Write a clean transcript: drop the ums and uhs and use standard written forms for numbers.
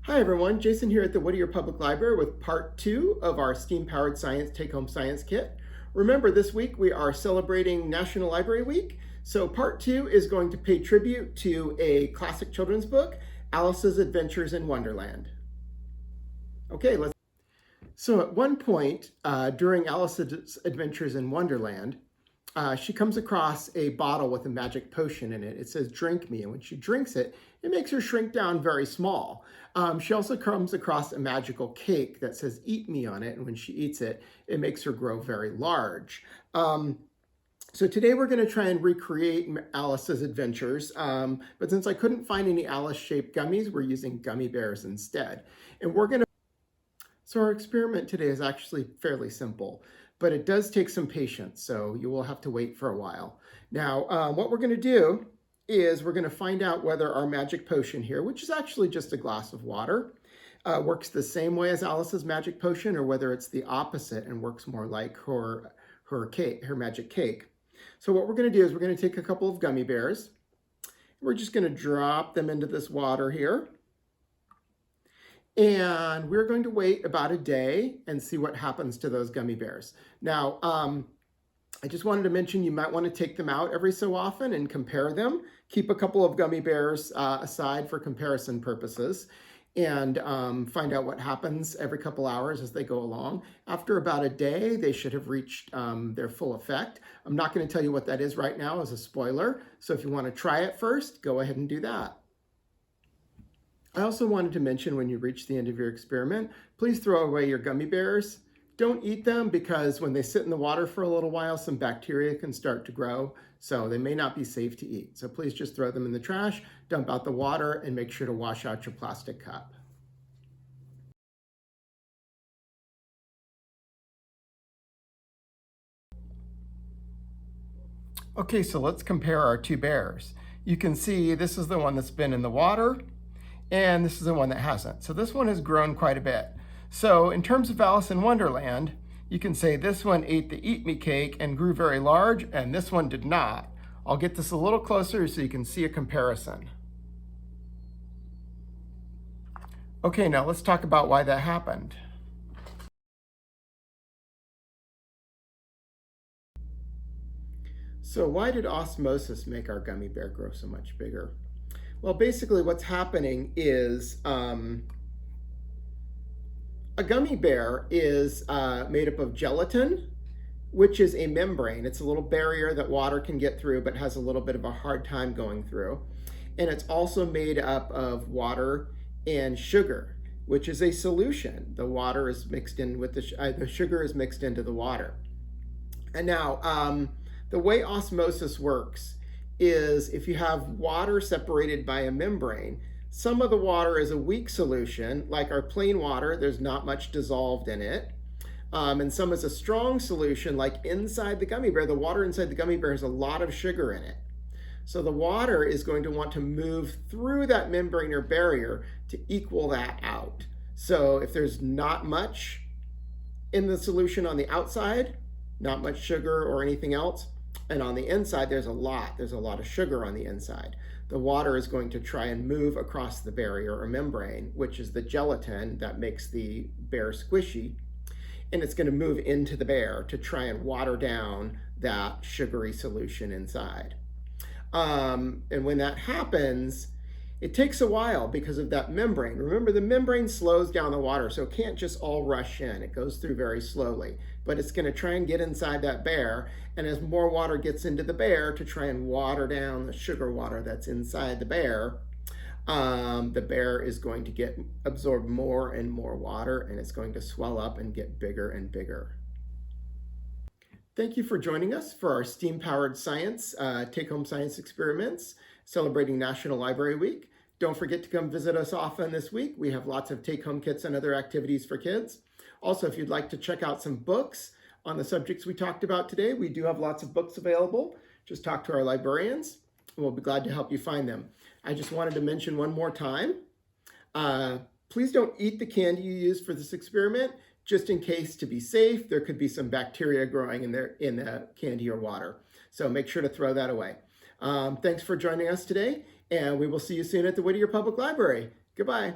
Hi everyone, Jason here at the Whittier Public Library with part 2 of our STEAM-powered science take-home science kit. Remember, this week we are celebrating National Library Week, so part 2 is going to pay tribute to a classic children's book, Alice's Adventures in Wonderland. Okay, So at one point during Alice's Adventures in Wonderland, she comes across a bottle with a magic potion in it. It says, "Drink me." And when she drinks it, it makes her shrink down very small. She also comes across a magical cake that says, "Eat me" on it. And when she eats it, it makes her grow very large. So today we're going to try and recreate Alice's adventures. But since I couldn't find any Alice-shaped gummies, we're using gummy bears instead. And so our experiment today is actually fairly simple, but it does take some patience, so you will have to wait for a while. Now, what we're going to do is we're going to find out whether our magic potion here, which is actually just a glass of water, works the same way as Alice's magic potion, or whether it's the opposite and works more like her magic cake. So what we're going to do is we're going to take a couple of gummy bears. We're just going to drop them into this water here. And we're going to wait about a day and see what happens to those gummy bears. Now, I just wanted to mention you might want to take them out every so often and compare them. Keep a couple of gummy bears aside for comparison purposes and find out what happens every couple hours as they go along. After about a day, they should have reached their full effect. I'm not going to tell you what that is right now as a spoiler. So if you want to try it first, go ahead and do that. I also wanted to mention when you reach the end of your experiment, please throw away your gummy bears. Don't eat them because when they sit in the water for a little while, some bacteria can start to grow, so they may not be safe to eat. So please just throw them in the trash, dump out the water, and make sure to wash out your plastic cup. Okay, so let's compare our two bears. You can see this is the one that's been in the water, and this is the one that hasn't. So this one has grown quite a bit. So in terms of Alice in Wonderland, you can say this one ate the eat me cake and grew very large, and this one did not. I'll get this a little closer so you can see a comparison. Okay, now let's talk about why that happened. So why did osmosis make our gummy bear grow so much bigger? Well, basically what's happening is a gummy bear is made up of gelatin, which is a membrane. It's a little barrier that water can get through, but has a little bit of a hard time going through. And it's also made up of water and sugar, which is a solution. The water is mixed in with the sugar is mixed into the water. And now the way osmosis works is if you have water separated by a membrane, some of the water is a weak solution, like our plain water, there's not much dissolved in it. And some is a strong solution, like inside the gummy bear, the water inside the gummy bear has a lot of sugar in it. So the water is going to want to move through that membrane or barrier to equal that out. So if there's not much in the solution on the outside, not much sugar or anything else, and on the inside, there's a lot of sugar on the inside. The water is going to try and move across the barrier or membrane, which is the gelatin that makes the bear squishy. And it's going to move into the bear to try and water down that sugary solution inside. And when that happens, it takes a while because of that membrane. Remember, the membrane slows down the water, so it can't just all rush in. It goes through very slowly, but it's going to try and get inside that bear. And as more water gets into the bear to try and water down the sugar water that's inside the bear is going to absorb more and more water, and it's going to swell up and get bigger and bigger. Thank you for joining us for our STEAM-powered science take-home science experiments celebrating National Library Week. Don't forget to come visit us often this week. We have lots of take-home kits and other activities for kids. Also, if you'd like to check out some books on the subjects we talked about today, we do have lots of books available. Just talk to our librarians, and we'll be glad to help you find them. I just wanted to mention one more time, please don't eat the candy you used for this experiment. Just in case, to be safe, there could be some bacteria growing in the candy or water. So make sure to throw that away. Thanks for joining us today, and we will see you soon at the Whittier Public Library. Goodbye.